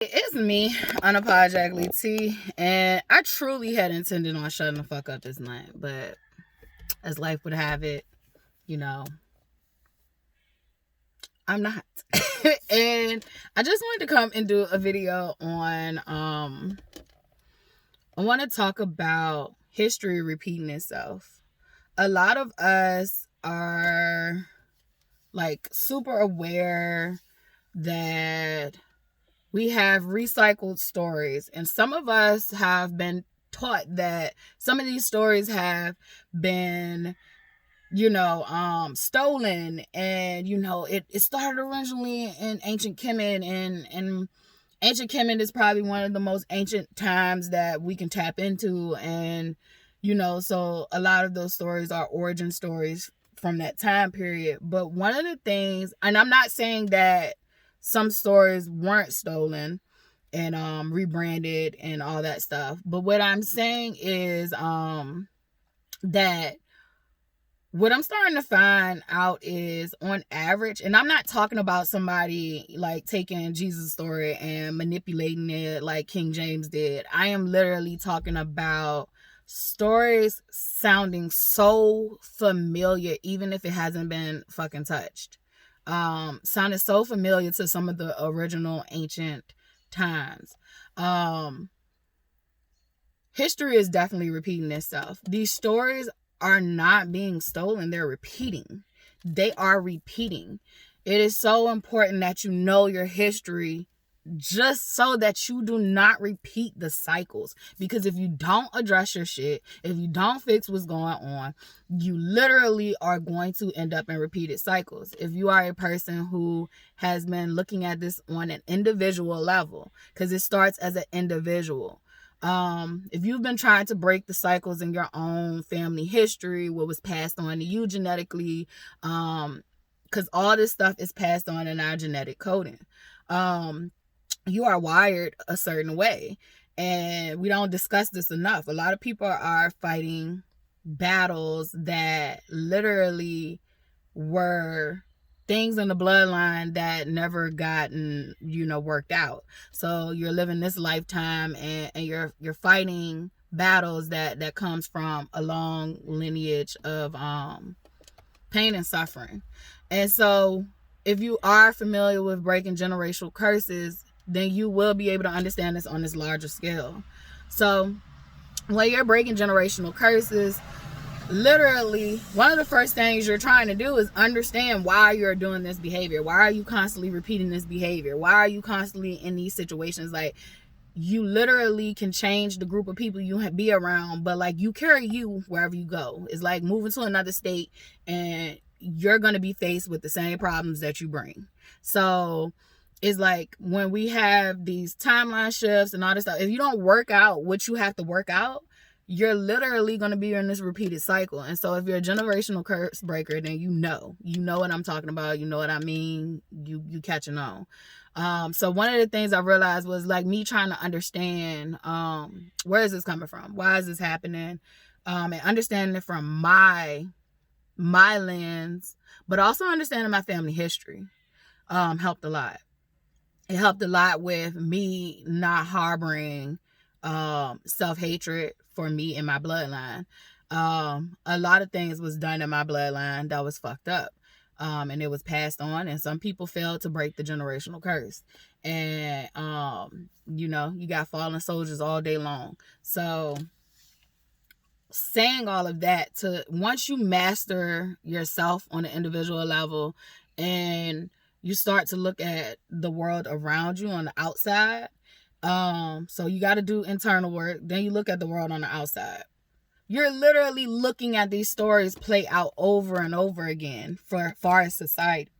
It's me, Unapologetically T, and I truly had intended on shutting the fuck up this night, but as life would have it, you know, I'm not. And I just wanted to come and do a video on, I want to talk about history repeating itself. A lot of us are like super aware that we have recycled stories, and some of us have been taught that some of these stories have been stolen. And it started originally in ancient Kemet, and ancient Kemet is probably one of the most ancient times that we can tap into. And so a lot of those stories are origin stories from that time period. But one of the things, and I'm not saying that some stories weren't stolen and rebranded and all that stuff, but what I'm saying is that what I'm starting to find out is, on average, and I'm not talking about somebody like taking Jesus' story and manipulating it like King James did. I am literally talking about stories sounding so familiar, even if it hasn't been fucking touched. Sounded so familiar to some of the original ancient times. History is definitely repeating itself. These stories are not being stolen, they're repeating. They are repeating. It is so important that you know your history, just so that you do not repeat the cycles. Because if you don't address your shit, if you don't fix what's going on, you literally are going to end up in repeated cycles. If you are a person who has been looking at this on an individual level, because it starts as an individual. If you've been trying to break the cycles in your own family history, what was passed on to you genetically, because all this stuff is passed on in our genetic coding. You are wired a certain way, and we don't discuss this enough. A lot of people are fighting battles that literally were things in the bloodline that never gotten worked out. So you're living this lifetime, and you're fighting battles that comes from a long lineage of pain and suffering. And so if you are familiar with breaking generational curses, then you will be able to understand this on this larger scale. So when you're breaking generational curses, literally one of the first things you're trying to do is understand why you're doing this behavior. Why are you constantly repeating this behavior? Why are you constantly in these situations? Like, you literally can change the group of people you be around, but like, you carry you wherever you go. It's like moving to another state, and you're going to be faced with the same problems that you bring. So it's like, when we have these timeline shifts and all this stuff, if you don't work out what you have to work out, you're literally going to be in this repeated cycle. And so if you're a generational curse breaker, then you know what I'm talking about. You know what I mean? You catching on. So one of the things I realized was, like, me trying to understand, where is this coming from? Why is this happening? And understanding it from my lens, but also understanding my family history, helped a lot. It helped a lot with me not harboring self-hatred for me in my bloodline. A lot of things was done in my bloodline that was fucked up. And it was passed on, and some people failed to break the generational curse. And you got fallen soldiers all day long. So saying all of that, to once you master yourself on an individual level, and you start to look at the world around you on the outside, so you got to do internal work, then you look at the world on the outside. You're literally looking at these stories play out over and over again for far as society.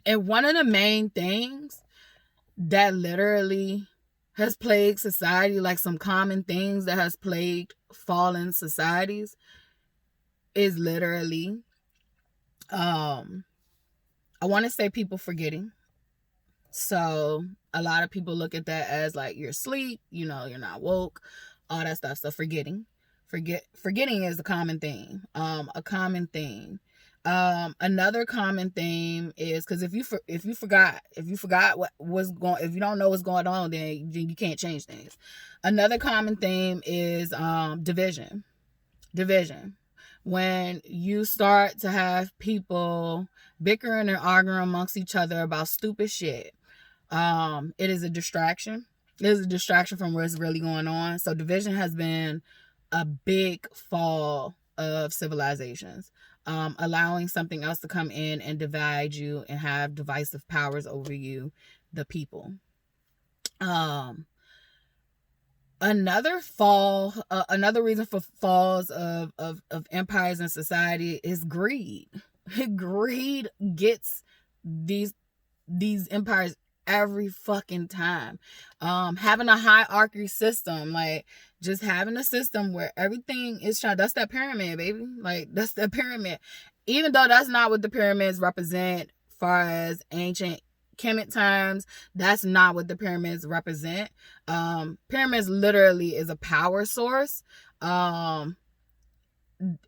And one of the main things that literally has plagued society, like some common things that has plagued fallen societies, is literally, I want to say, people forgetting. So a lot of people look at that as like, you're asleep, you're not woke, all that stuff. So forgetting is a common thing. Another common theme is, because if you forgot what's going, if you don't know what's going on, then you can't change things. Another common theme is division. When you start to have people bickering and arguing amongst each other about stupid shit, it is a distraction. It is a distraction from what's really going on. So division has been a big fall of civilizations. Allowing something else to come in and divide you and have divisive powers over you, the people. Another reason for falls of empires and society is greed. Greed gets these empires every fucking time. Having a hierarchy system, like just having a system where everything is that's that pyramid, baby. Like that's the pyramid. Even though that's not what the pyramids represent far as ancient Kemet times, that's not what the pyramids represent. Pyramids literally is a power source.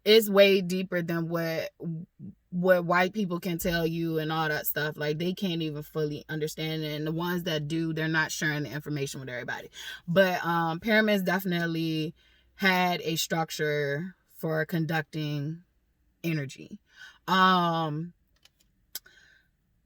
It's way deeper than what white people can tell you and all that stuff. Like they can't even fully understand it, and the ones that do, they're not sharing the information with everybody. But pyramids definitely had a structure for conducting energy.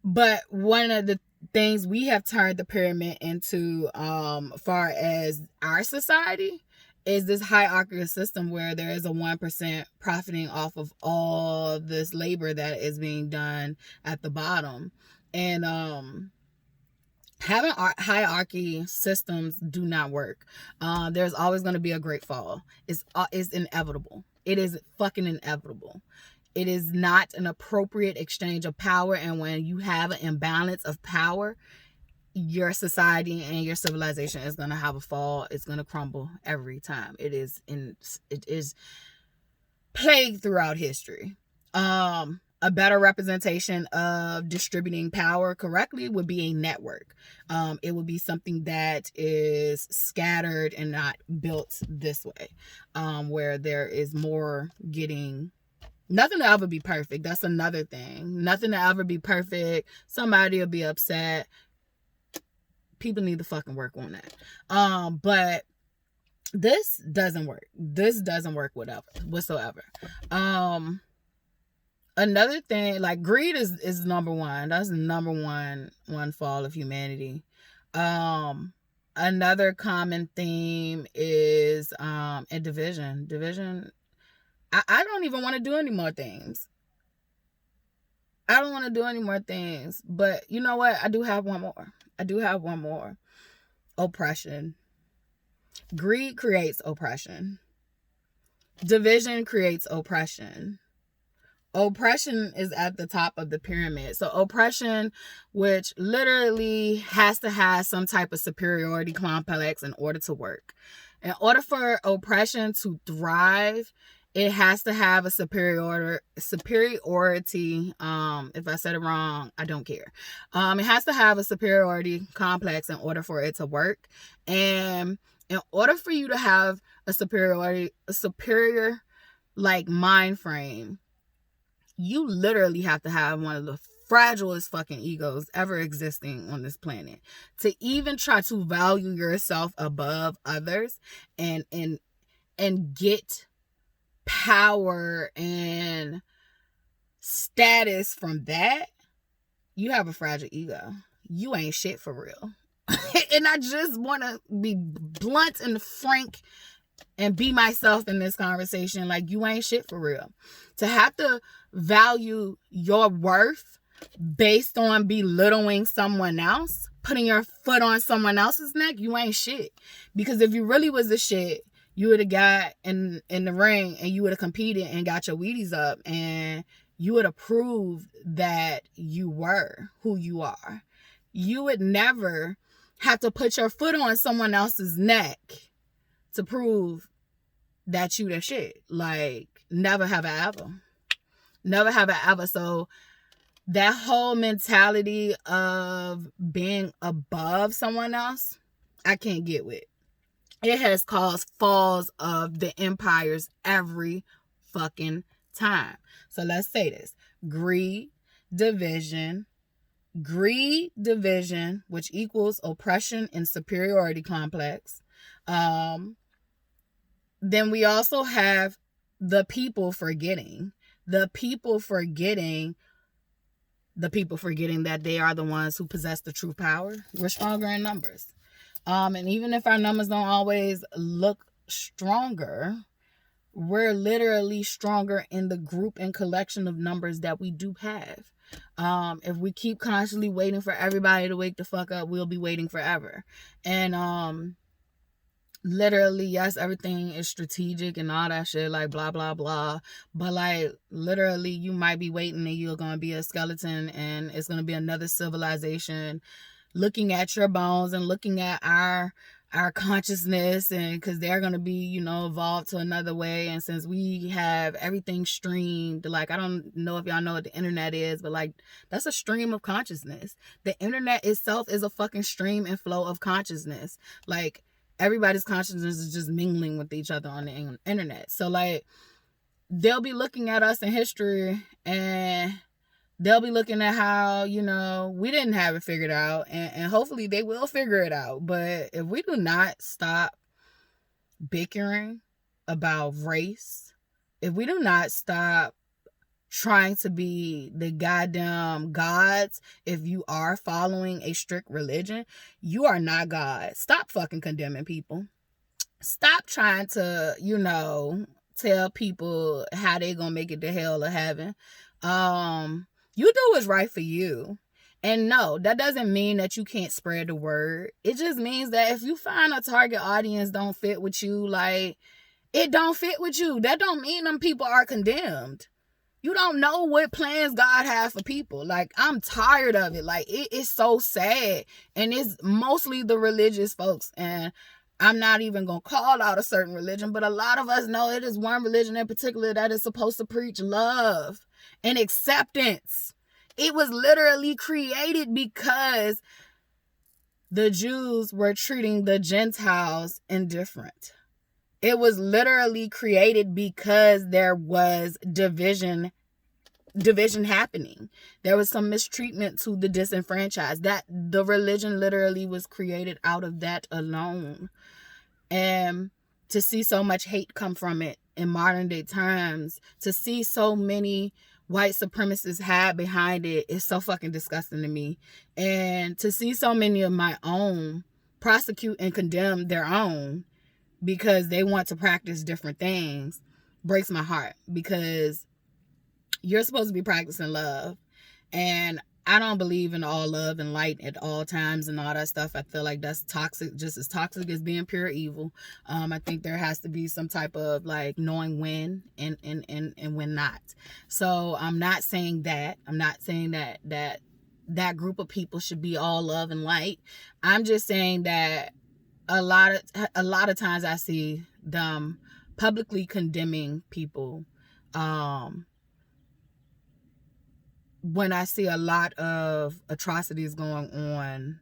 But one of the things we have turned the pyramid into, far as our society, is this hierarchical system where there is a 1% profiting off of all this labor that is being done at the bottom. And having hierarchy systems do not work. There's always going to be a great fall. It's inevitable. It is fucking inevitable. It is not an appropriate exchange of power. And when you have an imbalance of power, your society and your civilization is going to have a fall. It's going to crumble every time. It is plagued throughout history. A better representation of distributing power correctly would be a network. It would be something that is scattered and not built this way, where there is more getting. Nothing will ever be perfect. That's another thing. Nothing will ever be perfect. Somebody will be upset. People need to fucking work on that. But this doesn't work. This doesn't work whatsoever. Another thing, like greed is number one. That's the number one fall of humanity. Another common theme is a division. Division. I don't even want to do any more things. I don't want to do any more things. But you know what? I do have one more. Oppression. Greed creates oppression. Division creates oppression. Oppression is at the top of the pyramid. So oppression, which literally has to have some type of superiority complex in order to work. In order for oppression to thrive, it has to have a superiority. If I said it wrong, I don't care. It has to have a superiority complex in order for it to work. And in order for you to have a superior like mind frame, you literally have to have one of the fragilest fucking egos ever existing on this planet to even try to value yourself above others and get power and status from that. You have a fragile ego. You ain't shit for real. And I just want to be blunt and frank and be myself in this conversation. Like, you ain't shit for real. To have to value your worth based on belittling someone else, putting your foot on someone else's neck, you ain't shit. Because if you really was a shit, you would have got in the ring and you would have competed and got your Wheaties up and you would have proved that you were who you are. You would never have to put your foot on someone else's neck to prove that you the shit. Like, never have I ever. Never have I ever. So that whole mentality of being above someone else, I can't get with. It has caused falls of the empires every fucking time. So let's say this. greed, division, which equals oppression and superiority complex. Then we also have the people forgetting that they are the ones who possess the true power. We're stronger in numbers. And even if our numbers don't always look stronger, we're literally stronger in the group and collection of numbers that we do have. If we keep constantly waiting for everybody to wake the fuck up, we'll be waiting forever. And literally, yes, everything is strategic and all that shit, like blah blah blah, but like literally you might be waiting and you're gonna be a skeleton, and it's gonna be another civilization looking at your bones and looking at our consciousness, and because they're going to be, evolved to another way. And since we have everything streamed, like, I don't know if y'all know what the internet is, but like, that's a stream of consciousness. The internet itself is a fucking stream and flow of consciousness. Like, everybody's consciousness is just mingling with each other on the internet. So like, they'll be looking at us in history, and they'll be looking at how, we didn't have it figured out, and hopefully they will figure it out. But if we do not stop bickering about race, if we do not stop trying to be the goddamn gods, if you are following a strict religion, you are not God. Stop fucking condemning people. Stop trying to, tell people how they gonna make it to hell or heaven. You do what's right for you. And no, that doesn't mean that you can't spread the word. It just means that if you find a target audience don't fit with you, like, it don't fit with you. That don't mean them people are condemned. You don't know what plans God has for people. Like, I'm tired of it. Like, it is so sad. And it's mostly the religious folks. And I'm not even going to call out a certain religion, but a lot of us know it is one religion in particular that is supposed to preach love and acceptance. It was literally created because the Jews were treating the Gentiles indifferent. It was literally created because there was division happening. There was some mistreatment to the disenfranchised. That the religion literally was created out of that alone. And to see so much hate come from it in modern day times, to see so many white supremacists hide behind it, is so fucking disgusting to me. And to see so many of my own prosecute and condemn their own because they want to practice different things breaks my heart, because you're supposed to be practicing love. And I don't believe in all love and light at all times and all that stuff. I feel like that's toxic, just as toxic as being pure evil. I think there has to be some type of like knowing when and when not. So I'm not saying that. I'm not saying that group of people should be all love and light. I'm just saying that a lot of times I see them publicly condemning people. When I see a lot of atrocities going on,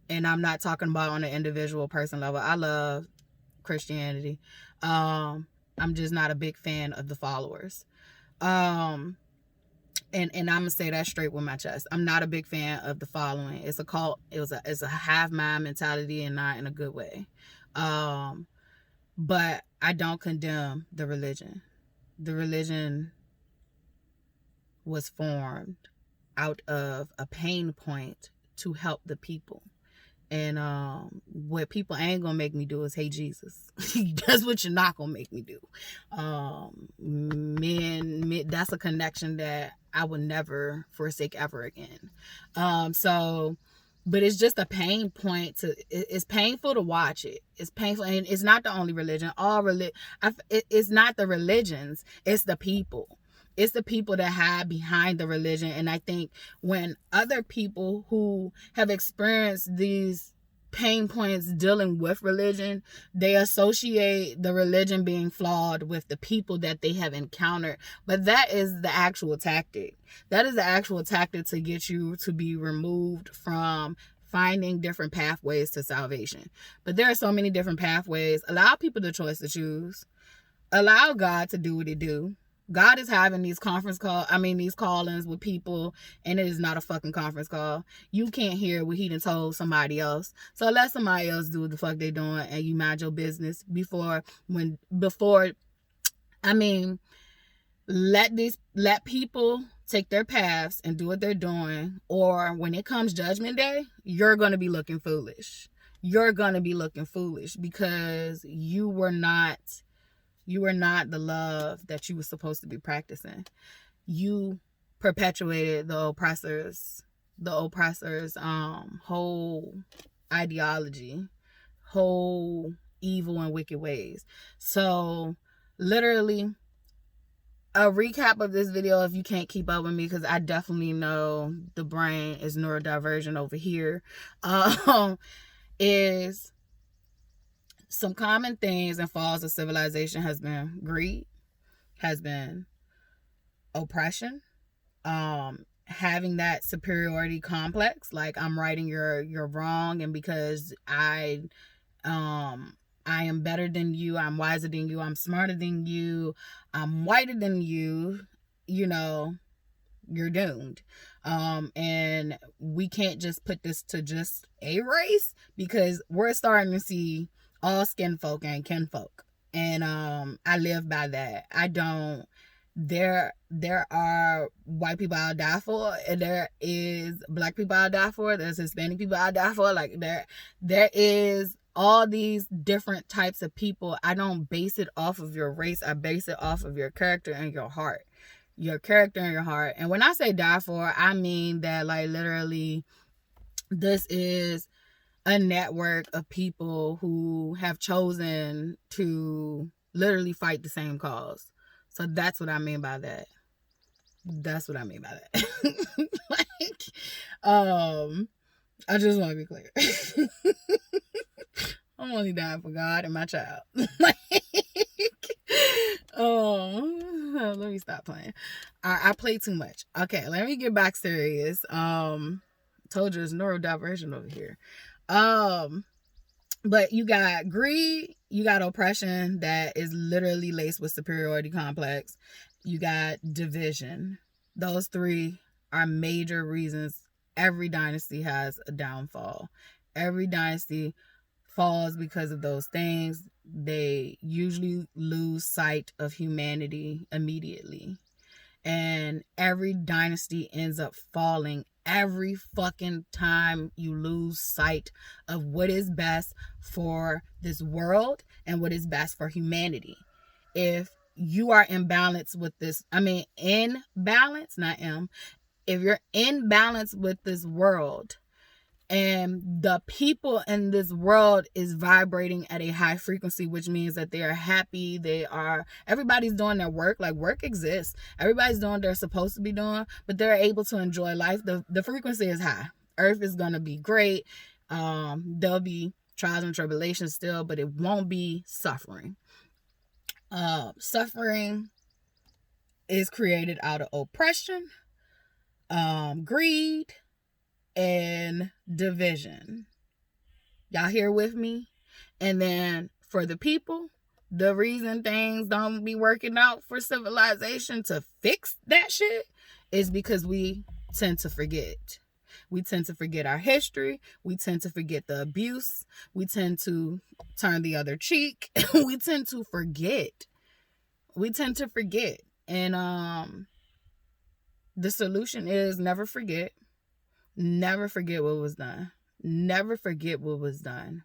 and I'm not talking about on an individual person level. I love Christianity. I'm just not a big fan of the followers. And I'm gonna say that straight with my chest. I'm not a big fan of the following. It's a cult. It's a hive mind mentality, and not in a good way. But I don't condemn the religion. The religion was formed out of a pain point to help the people. And what people ain't gonna make me do is hate Jesus. That's what you're not gonna make me do. Men, that's a connection that I would never forsake ever again. But it's just a pain point. It's painful to watch it. It's painful, and it's not the only religion. It's not the religions. It's the people. It's the people that hide behind the religion. And I think when other people who have experienced these pain points dealing with religion, they associate the religion being flawed with the people that they have encountered. But that is the actual tactic. That is the actual tactic to get you to be removed from finding different pathways to salvation. But there are so many different pathways. Allow people the choice to choose. Allow God to do what he do. God is having these these call-ins with people, and it is not a fucking conference call. You can't hear what he done told somebody else. So let somebody else do what the fuck they doing, and you mind your business let people take their paths and do what they're doing, or when it comes judgment day, you're going to be looking foolish. You're going to be looking foolish because you were not the love that you were supposed to be practicing. You perpetuated the oppressor's whole ideology, whole evil and wicked ways. So literally, a recap of this video, if you can't keep up with me, because I definitely know the brain is neurodivergent over here, is some common things and falls of civilization has been greed, has been oppression, having that superiority complex, like I'm right and you're wrong, and because I am better than you, I'm wiser than you, I'm smarter than you, I'm whiter than you, you're doomed. And we can't just put this to just a race, because we're starting to see all skin folk and kinfolk. And I live by that. I don't. There are white people I'll die for, and there is black people I'll die for, there's Hispanic people I'll die for. Like there is all these different types of people. I don't base it off of your race. I base it off of your character and your heart. Your character and your heart. And when I say die for, I mean that, like, literally, this is a network of people who have chosen to literally fight the same cause. So that's what I mean by that. That's what I mean by that. I just want to be clear. I'm only dying for God and my child. Let me stop playing. I play too much. Okay, let me get back serious. Told you it's neurodivergent over here. But you got greed, you got oppression that is literally laced with superiority complex. You got division. Those three are major reasons every dynasty has a downfall. Every dynasty falls because of those things. They usually lose sight of humanity immediately. And every dynasty ends up falling every fucking time you lose sight of what is best for this world and what is best for humanity. If you are in balance with this, in balance, not M. If you're in balance with this world, and the people in this world is vibrating at a high frequency, which means that they are happy. Everybody's doing their work. Like, work exists. Everybody's doing what they're supposed to be doing, but they're able to enjoy life. The frequency is high. Earth is going to be great. There'll be trials and tribulations still, but it won't be suffering. Suffering is created out of oppression, greed, and division. Y'all here with me? And then for the people, the reason things don't be working out for civilization to fix that shit is because we tend to forget. We tend to forget our history. We tend to forget the abuse. We tend to turn the other cheek. We tend to forget. And the solution is never forget. Never forget what was done. Never forget what was done.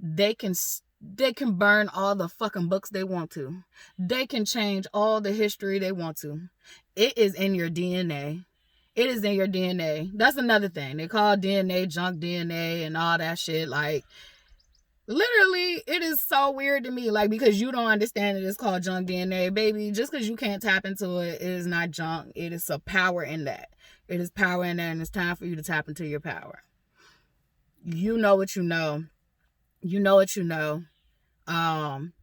They can burn all the fucking books they want to. They can change all the history they want to. It is in your DNA. It is in your DNA. That's another thing. They call DNA junk DNA and all that shit. Like, literally, it is so weird to me. Like, because you don't understand it, it's called junk DNA. Baby, just because you can't tap into it, it is not junk. It is a power in that. It is power in there, and it's time for you to tap into your power. You know what you know. You know what you know.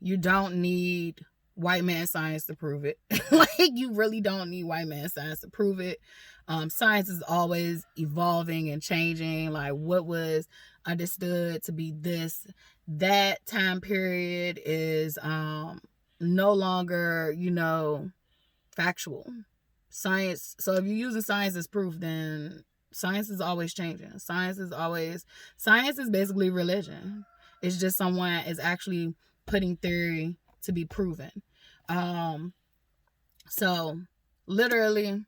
You don't need white man science to prove it. Like, you really don't need white man science to prove it. Science is always evolving and changing. Like, what was understood to be this, that time period is no longer, factual. Science. So if you're using science as proof, then science is always changing. Science is basically religion. It's just someone is actually putting theory to be proven. So literally,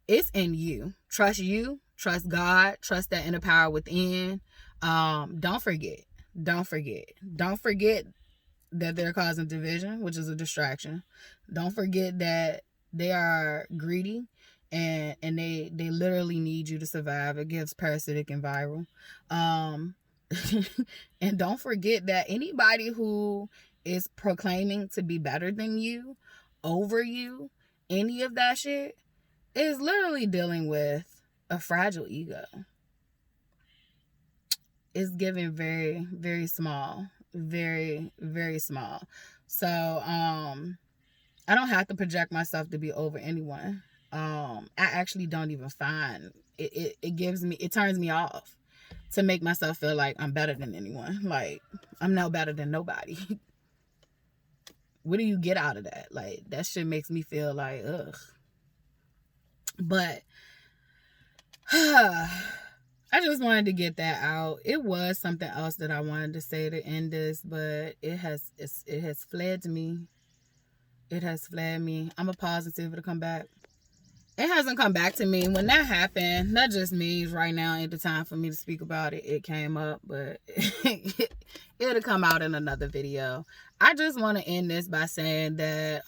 it's in you. Trust you. Trust God. Trust that inner power within. Don't forget that they're causing division, which is a distraction. Don't forget that they are greedy and they literally need you to survive. It gives parasitic and viral. And don't forget that anybody who is proclaiming to be better than you, over you, any of that shit, is literally dealing with a fragile ego. It's given very, very small. Very, very small. So I don't have to project myself to be over anyone. I actually don't even find it turns me off to make myself feel like I'm better than anyone. Like, I'm no better than nobody. What do you get out of that? Like, that shit makes me feel like, ugh. But I just wanted to get that out. It was something else that I wanted to say to end this, but it has fled me. It has fled me. I'm a positive to come back. It hasn't come back to me. When that happened, that just means right now ain't the time for me to speak about it. It came up, but it'll come out in another video. I just want to end this by saying that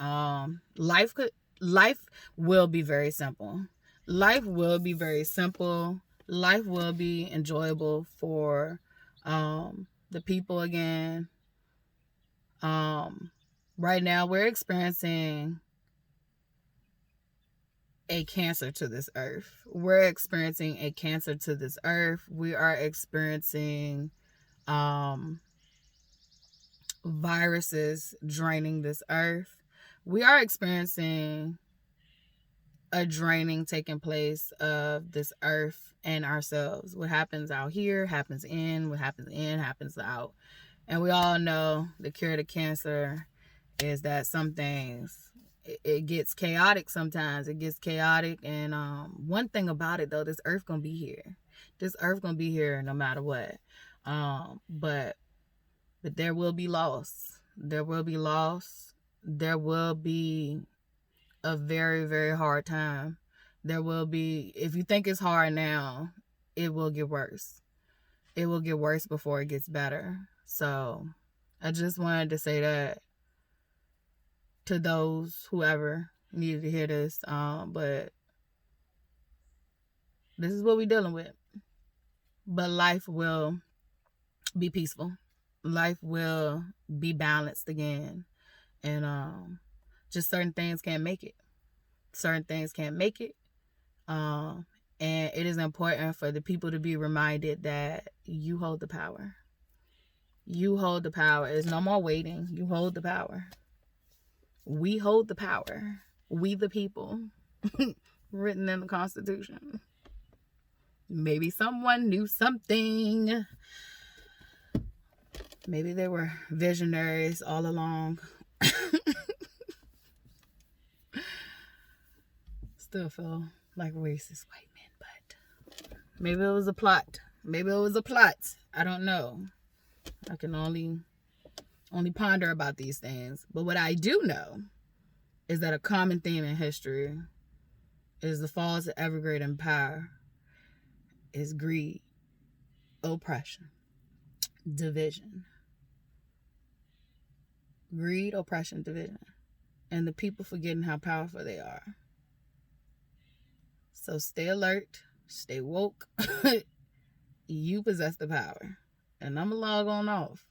life will be very simple. Life will be very simple. Life will be enjoyable for the people again. Right now we're experiencing a cancer to this earth. We're experiencing a cancer to this earth. We are experiencing viruses draining this earth. We are experiencing a draining taking place of this earth and ourselves. What happens out here happens in. What happens in happens out. And we all know the cure to cancer is that some things, it gets chaotic sometimes. It gets chaotic. And one thing about it, though, this earth gonna be here. This earth gonna be here no matter what. But there will be loss. There will be loss. There will be a very, very hard time. There will be, if you think it's hard now, it will get worse. It will get worse before it gets better. So I just wanted to say that to those, whoever needed to hear this. But this is what we're dealing with. But life will be peaceful. Life will be balanced again. And just certain things can't make it. Certain things can't make it. And it is important for the people to be reminded that you hold the power. You hold the power. There's no more waiting. You hold the power. We hold the power. We the people. Written in the Constitution. Maybe someone knew something. Maybe they were visionaries all along. Still feel like racist white men, but maybe it was a plot. Maybe it was a plot. I don't know. I can only ponder about these things. But what I do know is that a common theme in history is the falls of every great empire is greed, oppression, division. Greed, oppression, division. And the people forgetting how powerful they are. So stay alert, stay woke. You possess the power. And I'm going to log on off.